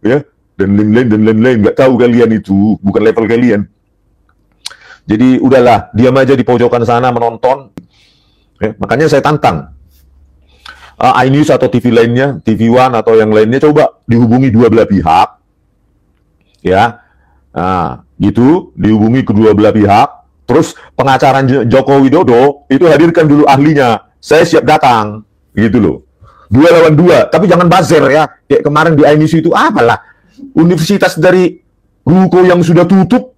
ya, dan lain-lain. Nggak tahu kalian itu, bukan level kalian. Jadi udahlah, diam aja di pojokan sana menonton. Ya, makanya saya tantang iNews atau TV lainnya, TV One atau yang lainnya, coba dihubungi dua belah pihak, ya, nah, gitu, dihubungi kedua belah pihak. Terus pengacara Joko Widodo itu hadirkan dulu ahlinya, saya siap datang, gitu loh. 2 lawan 2, tapi jangan buzzer ya. Kayak kemarin di iNews itu, apalah, universitas dari Ruko yang sudah tutup,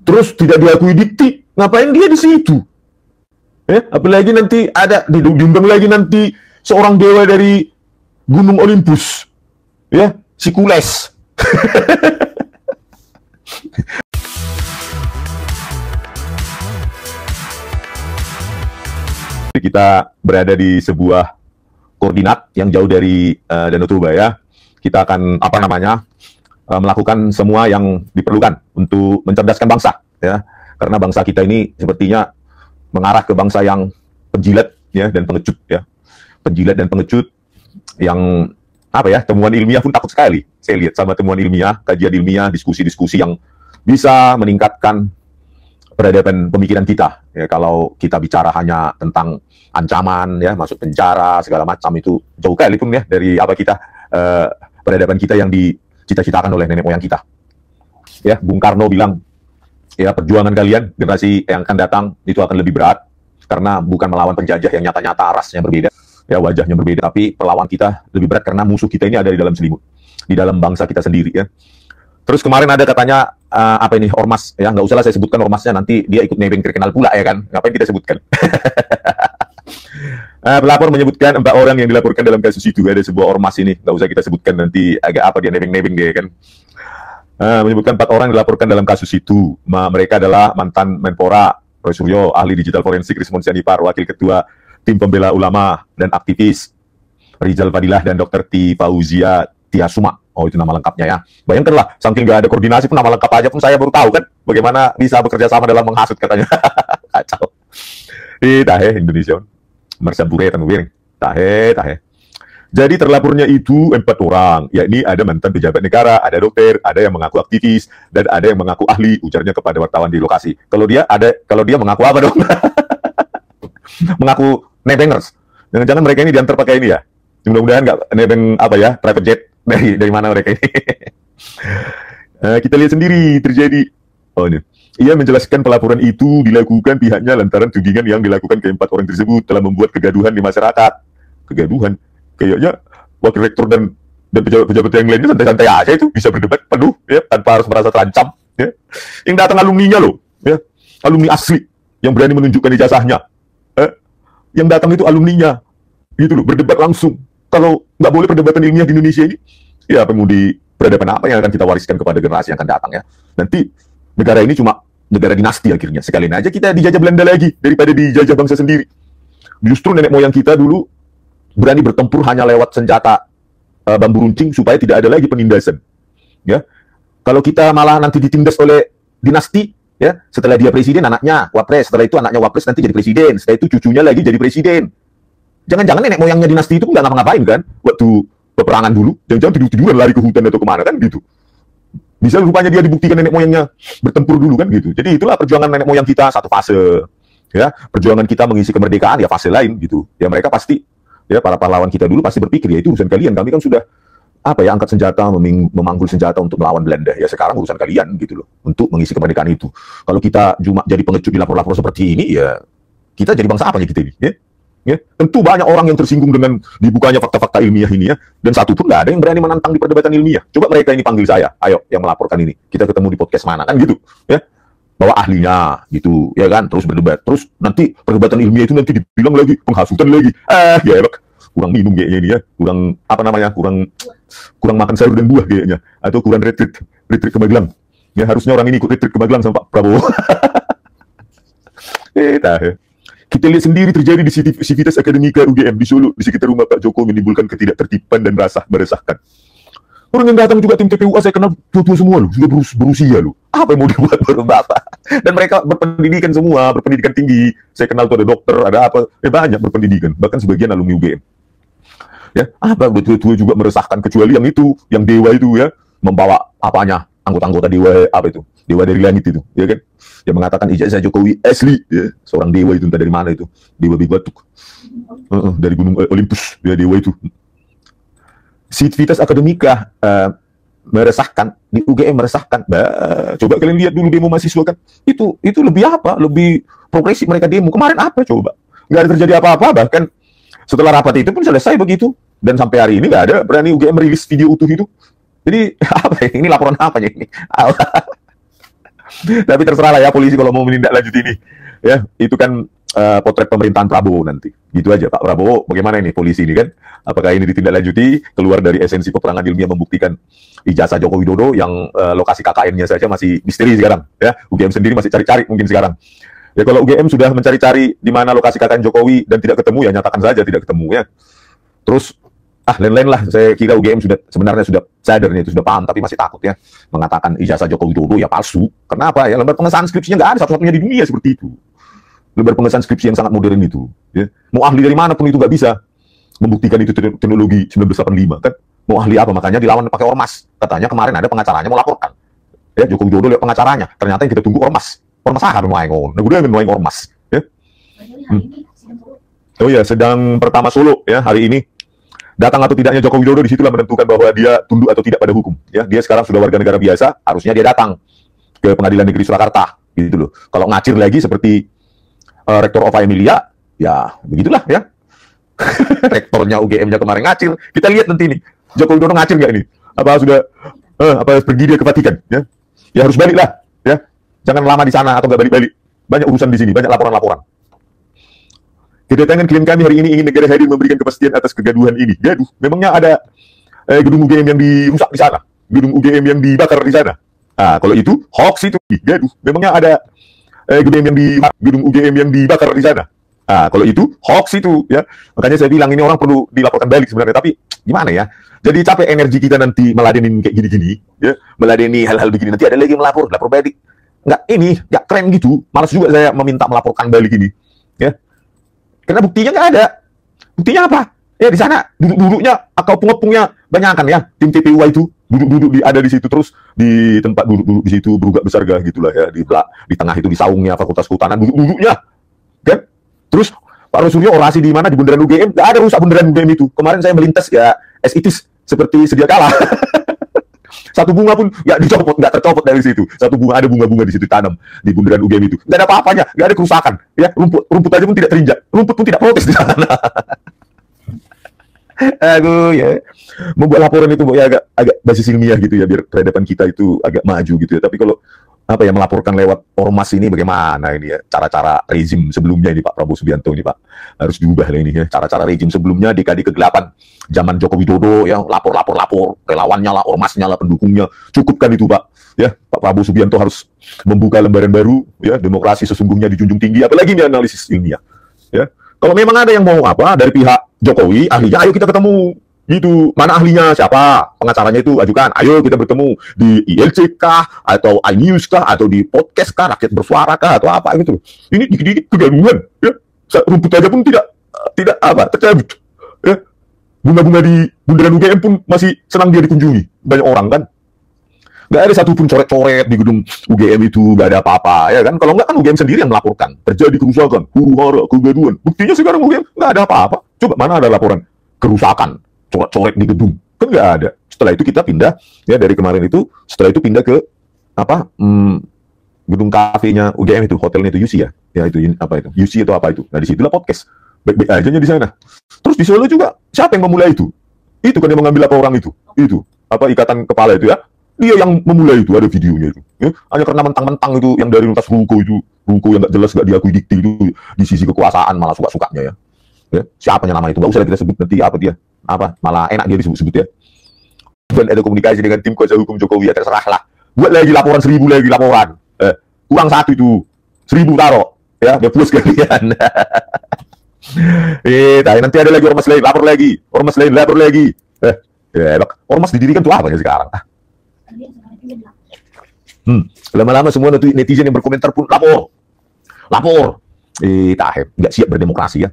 terus tidak diakui dikti, ngapain dia di situ? Apalagi nanti ada, diundang lagi nanti seorang dewa dari Gunung Olympus, ya, si Kules. Kita berada di sebuah koordinat yang jauh dari Danau Toba ya. Kita akan melakukan semua yang diperlukan untuk mencerdaskan bangsa ya. Karena bangsa kita ini sepertinya mengarah ke bangsa yang penjilat ya dan pengecut ya. Penjilat dan pengecut yang temuan ilmiah pun takut sekali. Saya lihat sama temuan ilmiah, kajian ilmiah, diskusi-diskusi yang bisa meningkatkan peradaban pemikiran kita. Ya, kalau kita bicara hanya tentang ancaman, ya, masuk penjara, segala macam, itu jauh kali pun ya dari peradaban kita yang dicita-citakan oleh nenek moyang kita. Ya, Bung Karno bilang, ya, perjuangan kalian, generasi yang akan datang, itu akan lebih berat, karena bukan melawan penjajah yang nyata-nyata rasnya berbeda, ya, wajahnya berbeda, tapi perlawan kita lebih berat karena musuh kita ini ada di dalam selimut, di dalam bangsa kita sendiri, ya. Terus kemarin ada katanya, ormas, ya, nggak usahlah saya sebutkan ormasnya, nanti dia ikut nebeng terkenal pula, ya kan, ngapain kita sebutkan. Pelapor menyebutkan 4 orang yang dilaporkan dalam kasus itu, ada sebuah ormas ini, nggak usah kita sebutkan, nanti agak apa dia nebeng-nebeng dia, kan. Menyebutkan 4 orang yang dilaporkan dalam kasus itu, mereka adalah mantan Menpora, Roy Suryo, ahli digital forensik Rismon Sianipar, wakil ketua tim pembela ulama dan aktivis Rizal Fadilah, dan Dr. T. Fauzia Tiasuma. Oh, itu nama lengkapnya ya. Bayangkanlah, saking nggak ada koordinasi pun nama lengkap aja pun saya baru tahu kan, bagaimana bisa bekerja sama dalam menghasut katanya. Kacau. Tahe Indonesia. Mersabure tanguwing. Tahe. Jadi terlapornya itu 4 orang, yakni ada mantan pejabat negara, ada dokter, ada yang mengaku aktivis, dan ada yang mengaku ahli, ujarnya kepada wartawan di lokasi. Kalau dia mengaku apa dong? Mengaku nebengers. Jangan-jangan mereka ini diantar pakai ini ya. Mudah-mudahan nggak nebeng private jet dari mana mereka ini. Kita lihat sendiri terjadi. Oh, ini. Ia menjelaskan pelaporan itu dilakukan pihaknya lantaran tudingan yang dilakukan ke 4 orang tersebut telah membuat kegaduhan di masyarakat. Kegaduhan? Kayaknya wakil rektor dan pejabat-pejabat yang lainnya santai-santai aja itu, bisa berdebat penuh ya, tanpa harus merasa terancam ya. Yang datang alumninya loh ya, alumni asli yang berani menunjukkan ijazahnya. Yang datang itu alumninya gitu loh, berdebat langsung. Kalau nggak boleh perdebatan ilmiah di Indonesia ini, ya peradaban apa yang akan kita wariskan kepada generasi yang akan datang ya. Nanti negara ini cuma negara dinasti akhirnya. Sekalian aja kita dijajah Belanda lagi daripada dijajah bangsa sendiri. Justru nenek moyang kita dulu berani bertempur hanya lewat senjata bambu runcing supaya tidak ada lagi penindasan. Ya, kalau kita malah nanti ditindas oleh dinasti, ya, setelah dia presiden anaknya wapres, setelah itu anaknya wapres nanti jadi presiden, setelah itu cucunya lagi jadi presiden. Jangan-jangan nenek moyangnya dinasti itu nggak ngapa-ngapain kan waktu peperangan dulu, jangan-jangan tidur-tiduran lari ke hutan atau kemana kan gitu. Bisa rupanya dia dibuktikan nenek moyangnya bertempur dulu kan gitu. Jadi itulah perjuangan nenek moyang kita, satu fase. Ya, perjuangan kita mengisi kemerdekaan ya fase lain gitu. Ya mereka pasti, ya para pahlawan kita dulu pasti berpikir ya itu urusan kalian. Kami kan sudah angkat senjata, memanggul senjata untuk melawan Belanda. Ya sekarang urusan kalian gitu loh untuk mengisi kemerdekaan itu. Kalau kita cuma jadi pengecut di lapor-lapor seperti ini ya kita jadi bangsa apanya kita ini? Ya, tentu banyak orang yang tersinggung dengan dibukanya fakta-fakta ilmiah ini ya, dan satu pun nggak ada yang berani menantang di perdebatan ilmiah. Coba mereka ini panggil saya, ayo yang melaporkan ini, kita ketemu di podcast mana kan gitu, ya, bawa ahlinya gitu, ya kan, terus berdebat, terus nanti perdebatan ilmiah itu nanti dibilang lagi penghasutan lagi, ya elok, kurang minum kayaknya ini ya, kurang makan sayur dan buah kayaknya, atau kurang retreat ke Magelang, ya harusnya orang ini ikut retreat ke Magelang sama Pak Prabowo. Kita lihat sendiri terjadi di Sivitas Akademika UGM di Solo, di sekitar rumah Pak Jokowi menimbulkan ketidaktertiban dan meresahkan. Orang yang datang juga tim TPUA saya kenal tua-tua semua loh, sudah berusia loh. Apa yang mau dibuat baru bapak? Dan mereka berpendidikan semua, berpendidikan tinggi. Saya kenal tuh ada dokter, ada apa, banyak berpendidikan, bahkan sebagian alumni UGM. Ya, apa betul-betul juga meresahkan, kecuali yang itu, yang dewa itu ya, membawa apanya, anggota-anggota dewa apa itu, dewa dari langit itu, ya kan? Yang mengatakan ijazah Jokowi asli, ya, seorang dewa itu entah dari mana itu, dewa Bibatuk, dari Gunung Olympus, ya dewa itu. Sivitas Akademika meresahkan, di UGM meresahkan. Coba kalian lihat dulu demo mahasiswa kan, itu lebih apa? Lebih progresif mereka demo. Kemarin apa coba? Nggak ada terjadi apa-apa, bahkan setelah rapat itu pun selesai begitu. Dan sampai hari ini nggak ada berani UGM merilis video utuh itu. Jadi apa ya? Ini laporan apa ini? Tapi terserah lah ya polisi kalau mau menindaklanjuti ini. Ya, itu kan potret pemerintahan Prabowo nanti. Gitu aja Pak Prabowo, bagaimana ini polisi ini kan? Apakah ini ditindaklanjuti, keluar dari esensi peperangan ilmiah membuktikan ijazah Joko Widodo yang lokasi KKN-nya saja masih misteri sekarang. Ya, UGM sendiri masih cari-cari mungkin sekarang. Ya kalau UGM sudah mencari-cari di mana lokasi KKN Jokowi dan tidak ketemu, ya nyatakan saja tidak ketemu ya. Terus lain-lain lah. Saya kira UGM sebenarnya sudah sadar nih, itu sudah paham, tapi masih takut ya mengatakan ijazah Joko Widodo ya palsu. Kenapa ya? Lembar pengesahan skripsinya nggak ada, satu-satunya di dunia seperti itu. Lembar pengesahan skripsi yang sangat modern itu. Ya. Mau ahli dari mana pun itu nggak bisa membuktikan itu teknologi 1985 kan. Mau ahli apa? Makanya dilawan pakai ormas. Katanya kemarin ada pengacaranya mau laporkan. Ya, Joko Widodo lihat pengacaranya. Ternyata yang kita tunggu ormas. Ormas ahar main ormas. Ya. Oh ya, sedang pertama Solo ya hari ini. Datang atau tidaknya Joko Widodo disitulah menentukan bahwa dia tunduk atau tidak pada hukum. Ya, dia sekarang sudah warga negara biasa, harusnya dia datang ke Pengadilan Negeri Surakarta, gitu loh. Kalau ngacir lagi seperti Rektor Ova Emilia, ya begitulah ya. Rektornya UGM-nya kemarin ngacir. Kita lihat nanti nih, Joko Widodo ngacir nggak ini? Apa sudah apa pergi dia ke Vatikan? Ya, ya harus balik lah. Ya, jangan lama di sana atau nggak balik-balik. Banyak urusan di sini, banyak laporan-laporan. Kedatangan klien kami hari ini ingin negara hadir memberikan kepastian atas kegaduhan ini. Gaduh, memangnya ada gedung UGM yang dirusak di sana, gedung UGM yang dibakar di sana. Nah, kalau itu hoax itu. Gaduh, memangnya ada gedung UGM yang dibakar di sana. Nah, kalau itu hoax itu ya. Makanya saya bilang ini orang perlu dilaporkan balik sebenarnya. Tapi gimana ya? Jadi capek energi kita nanti meladenin kayak gini-gini, ya, meladeni hal-hal begini. Nanti ada lagi yang lapor balik. Nggak keren gitu. Malas juga saya meminta melaporkan balik ini, ya. Karena buktinya nggak ada. Buktinya apa? Ya di sana duduk-duduknya atau pengepungnya banyak kan ya. Tim TPUA itu duduk-duduk ada di situ, terus di tempat duduk-duduk di situ berugak besar gitulah ya. Di tengah itu di saungnya Fakultas Kehutanan duduk-duduknya. Kan? Terus Pak Rosuryo orasi di mana? Di bundaran UGM. Nggak ada rusak bundaran UGM itu. Kemarin saya melintas ya as it is seperti sedia kala. Satu bunga pun nggak tercopot dari situ. Satu bunga, ada bunga-bunga di situ tanam di bundaran UGM itu. Nggak ada apa-apanya, nggak ada kerusakan. Ya, rumput aja pun tidak terinjak, rumput pun tidak protes di sana. Aduh ya, membuat laporan itu ya agak basis ilmiah gitu ya, biar peradaban kita itu agak maju gitu ya. Tapi kalau apa ya melaporkan lewat ormas ini bagaimana ini ya, cara-cara rezim sebelumnya ini Pak Prabowo Subianto ini Pak harus diubah lah ini ya, cara-cara rezim sebelumnya dekade ke-8 zaman Joko Widodo ya, lapor relawannya lah, ormasnya lah, pendukungnya, cukupkan itu Pak ya. Pak Prabowo Subianto harus membuka lembaran baru ya, demokrasi sesungguhnya dijunjung tinggi, apalagi ini analisis ilmiah ya. Kalau memang ada yang mau apa dari pihak Jokowi ahlinya, ayo kita ketemu gitu. Mana ahlinya, siapa pengacaranya itu, ajukan, ayo kita bertemu di ILC kah, atau iNews kah, atau di podcast kah, Rakyat Bersuara kah, atau apa gitu. Ini dikit-dikit kegaduhan ya. Rumput aja pun tidak tercabut ya. Bunga-bunga di bundaran UGM pun masih senang dia dikunjungi banyak orang kan. Nggak ada satupun coret-coret di gedung UGM itu, nggak ada apa-apa ya kan. Kalau nggak kan UGM sendiri yang melaporkan terjadi kerusakan, huru-hara, kegaduhan. Buktinya sekarang UGM nggak ada apa-apa. Coba mana ada laporan kerusakan, coret-coret di gedung, kan nggak ada. Setelah itu kita pindah ya, dari kemarin itu, setelah itu pindah ke apa gedung kafenya UGM itu, hotelnya itu UC ya itu apa itu UC atau apa itu. Nah disitulah podcast baik-baik aja di sana. Terus di Solo juga siapa yang memulai itu kan yang mengambil apa orang itu apa ikatan kepala itu ya, dia yang memulai itu, ada videonya itu ya. Hanya karena mentang-mentang itu yang dari lintas ruko yang nggak jelas, nggak diakui dikti itu di sisi kekuasaan malah suka-sukanya ya. Siapanya nama itu nggak usah kita sebut, nanti apa dia apa malah enak dia disebut ya. Dan ada komunikasi dengan tim kuasa hukum Jokowi ya, terserah lah. Buat lagi laporan 1000 lagi laporan. Kurang 1 itu 1000 taruh ya, dia puas kalian. Nanti ada lagi ormas lain lapor lagi. Ormas didirikan tuh apa ya sekarang? Lama-lama semua netizen yang berkomentar pun lapor. Tahem nggak siap berdemokrasi ya.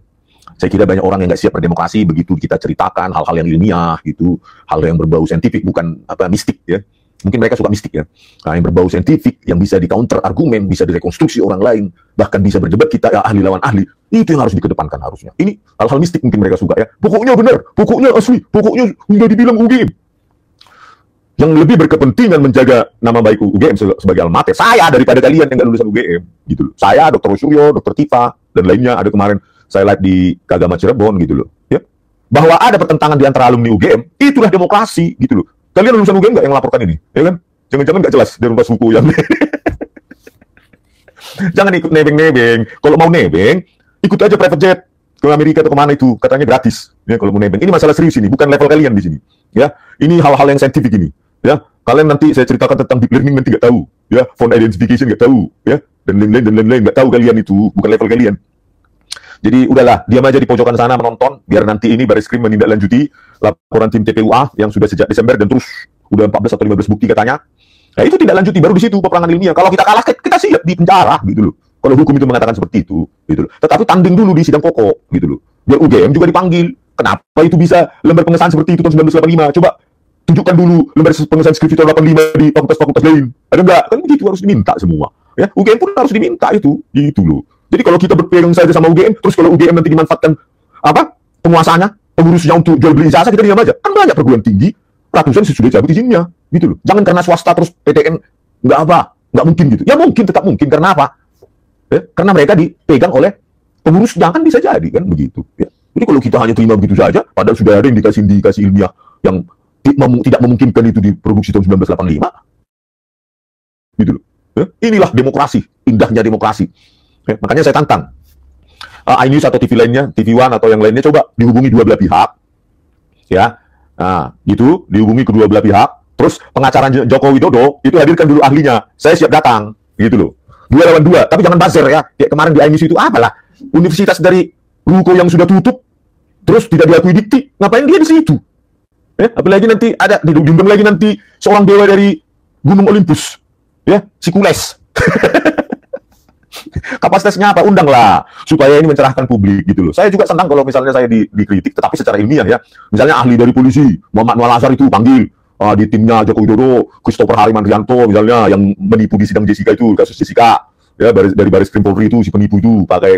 Saya kira banyak orang yang nggak siap berdemokrasi begitu kita ceritakan hal-hal yang ilmiah gitu, hal yang berbau saintifik, bukan apa mistik ya. Mungkin mereka suka mistik ya. Nah, yang berbau saintifik, yang bisa di counter argumen, bisa direkonstruksi orang lain, bahkan bisa berdebat kita ya, ahli lawan ahli. Itu yang harus dikedepankan harusnya. Ini hal-hal mistik mungkin mereka suka ya. Pokoknya benar, pokoknya asli, pokoknya nggak dibilang UGM. Yang lebih berkepentingan menjaga nama baik UGM sebagai alma mater saya daripada kalian yang nggak lulusan UGM gitu loh. Saya, Dr. Suryo, Dr. Tifa dan lainnya, ada kemarin saya live di Kagama Cirebon gitu loh ya, bahwa ada pertentangan di antara alumni UGM, itulah demokrasi gitu loh. Kalian lulusan UGM nggak yang laporkan ini ya kan? Jangan-jangan nggak jelas dari rumah suku yang jangan ikut nebeng-nebeng. Kalau mau nebeng ikut aja private jet ke Amerika atau kemana itu, katanya gratis ya kalau mau nebeng. Ini masalah serius ini, bukan level kalian di sini ya. Ini hal-hal yang saintifik ini ya. Kalian nanti saya ceritakan tentang deep learning nanti nggak tahu ya, font identification nggak tahu ya, dan lain-lain nggak tahu kalian, itu bukan level kalian. Jadi udahlah, diam aja di pojokan sana menonton, biar nanti ini Bareskrim menindaklanjuti laporan tim TPUA yang sudah sejak Desember dan terus udah 14 atau 15 bukti katanya. Nah itu tidak lanjuti, baru di situ peperangan ilmiah. Kalau kita kalah, kita siap di penjara gitu loh. Kalau hukum itu mengatakan seperti itu, gitu loh. Tetapi tanding dulu di sidang pokok, gitu loh. Biar UGM juga dipanggil. Kenapa itu bisa lembar pengesahan seperti itu tahun 1985? Coba tunjukkan dulu lembar pengesahan skripsi tahun 85 di fakultas-fakultas lain. Ada nggak? Kan begitu harus diminta semua. Ya, UGM pun harus diminta itu, gitu loh. Jadi kalau kita berpegang saja sama UGM, terus kalau UGM nanti dimanfaatkan apa penguasanya, pengurusnya untuk jual beli ijazah, kita diam aja. Kan banyak perguruan tinggi, ratusan sudah cabut izinnya, gitu loh. Jangan karena swasta terus PTN nggak mungkin gitu. Ya mungkin, tetap mungkin. Karena apa? Ya, karena mereka dipegang oleh pengurusnya, kan bisa jadi kan begitu. Ya. Jadi kalau kita hanya terima begitu saja, padahal sudah ada indikasi ilmiah yang tidak memungkinkan itu diproduksi tahun 1985, gitu loh. Ya. Inilah demokrasi, indahnya demokrasi. Ya, makanya saya tantang iNews atau TV lainnya, TV One atau yang lainnya, coba dihubungi dua belah pihak, ya, nah, gitu, dihubungi kedua belah pihak, terus pengacara Joko Widodo itu hadirkan dulu ahlinya, saya siap datang, gitu loh, 2 lawan 2, tapi jangan buzzer ya, kayak kemarin di iNews itu, apalah, universitas dari Ruko yang sudah tutup, terus tidak diakui dikti, ngapain dia di situ? Ya, apalagi nanti ada, diundang lagi nanti seorang dewa dari Gunung Olympus, ya, si Kules. Kapasitasnya apa? Undanglah supaya ini mencerahkan publik gitu loh. Saya juga senang kalau misalnya saya dikritik, tetapi secara ilmiah ya. Misalnya ahli dari polisi Muhammad Nual Azhar itu panggil di timnya Joko Widodo, Christopher Harimantrianto misalnya yang menipu di sidang Jessica itu, kasus Jessica ya, dari Bareskrim Polri itu si penipu itu pakai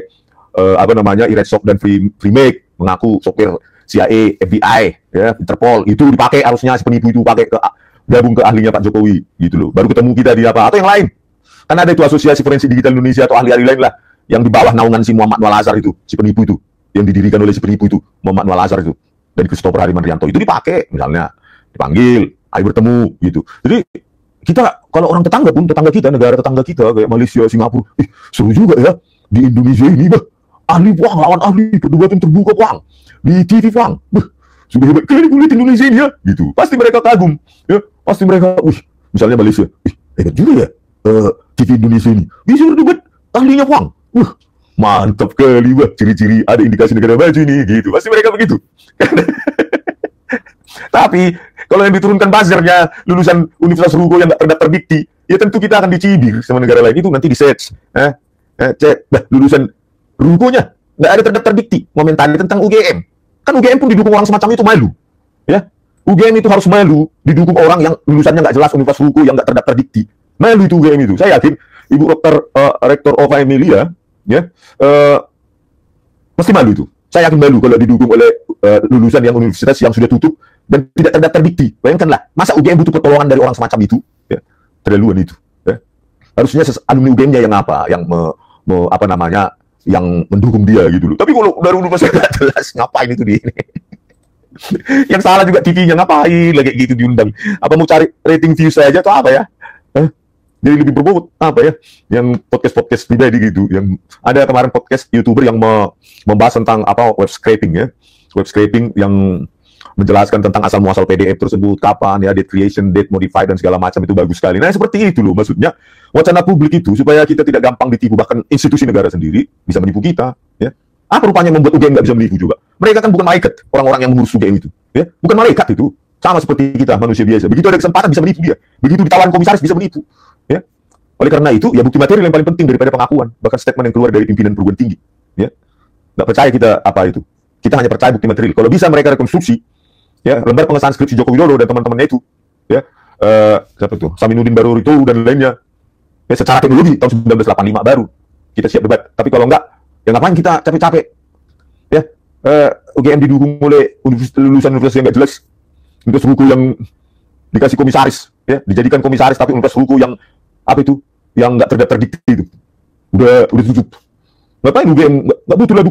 apa namanya e-redsop dan Freemake, mengaku sopir CIA, FBI ya, Interpol, itu dipakai harusnya si penipu itu pakai gabung ke ahlinya Pak Jokowi gitu loh. Baru ketemu kita di apa atau yang lain. Karena ada itu Asosiasi Forensik Digital Indonesia atau ahli-ahli lain lah yang di bawah naungan si Muhammad Nual Azhar itu, si penipu itu, yang didirikan oleh si penipu itu, Muhammad Nual Azhar itu, dan Christopher Harimantrianto itu dipakai, misalnya dipanggil, ayo bertemu gitu. Jadi kita kalau orang tetangga pun, tetangga kita, negara tetangga kita kayak Malaysia, Singapura, seru juga ya di Indonesia ini, ahli Puang lawan ahli, perdebatan terbuka Puang di TV Puang, sudah hebat kali kulit Indonesia ini ya, gitu. Pasti mereka kagum, ya, pasti mereka, misalnya Malaysia, hebat juga ya. TV Indonesia ini bisa berdebat ahlinya Puang, mantap kali, ciri-ciri ada indikasi negara maju ini, gitu. Pasti mereka begitu. Tapi kalau yang diturunkan buzzernya lulusan Universitas Ruko yang nggak terdaftar dikti, ya tentu kita akan dicibir sama negara lain. Itu nanti di search, cek, lulusan Rukonya nggak ada terdaftar dikti, komentari tentang UGM. Kan UGM pun didukung orang semacam itu, malu, ya. UGM itu harus malu didukung orang yang lulusannya nggak jelas, Universitas Ruko yang nggak terdaftar dikti. Malu itu UGM itu. Saya yakin Ibu Rektor Ova Emilia ya pasti malu itu. Saya yakin malu kalau didukung oleh lulusan yang universitas yang sudah tutup dan tidak terdaftar dikti. Bayangkanlah, masa UGM butuh pertolongan dari orang semacam itu? Ya, terlaluan itu. Ya. Harusnya alumni UGM-nya yang apa, yang apa namanya, yang mendukung dia gitu loh. Tapi kalau dari universitas nggak jelas, ngapain itu di ini? Yang salah juga TV-nya, ngapain lagi gitu diundang? Apa mau cari rating views saja atau apa ya? Jadi lebih berbobot apa ya, yang podcast pribadi gitu, yang ada kemarin podcast YouTuber yang membahas tentang apa web scraping ya, web scraping yang menjelaskan tentang asal muasal PDF tersebut, kapan ya, date creation, date modified dan segala macam, itu bagus sekali. Nah seperti itu loh maksudnya wacana publik itu, supaya kita tidak gampang ditipu, bahkan institusi negara sendiri bisa menipu kita ya. Apa rupanya membuat UGM nggak bisa menipu juga? Mereka kan bukan malaikat, orang-orang yang mengurus UGM itu ya, bukan malaikat itu, sama seperti kita manusia biasa. Begitu ada kesempatan bisa menipu dia, begitu ditawarin komisaris bisa menipu. Ya. Oleh karena itu, ya bukti materi yang paling penting daripada pengakuan, bahkan statement yang keluar dari pimpinan perguruan tinggi. Ya. nggak percaya kita apa itu. Kita hanya percaya bukti material. Kalau bisa mereka rekonstruksi, ya lembar pengesahan skripsi Joko Widodo dan teman-temannya itu, ya siapa itu, Saminuddin Baruri itu dan lainnya, ya secara teknologi tahun 1985 baru kita siap debat. Tapi kalau enggak, ya ngapain kita capek-capek, ya UGM didukung oleh lulusan universitas yang nggak jelas, universitas hukum yang dikasih komisaris, ya dijadikan komisaris tapi universitas hukum yang apa itu, yang nggak terdaftar dikti itu, udah tutup. Ngapain UGM nggak butuh lah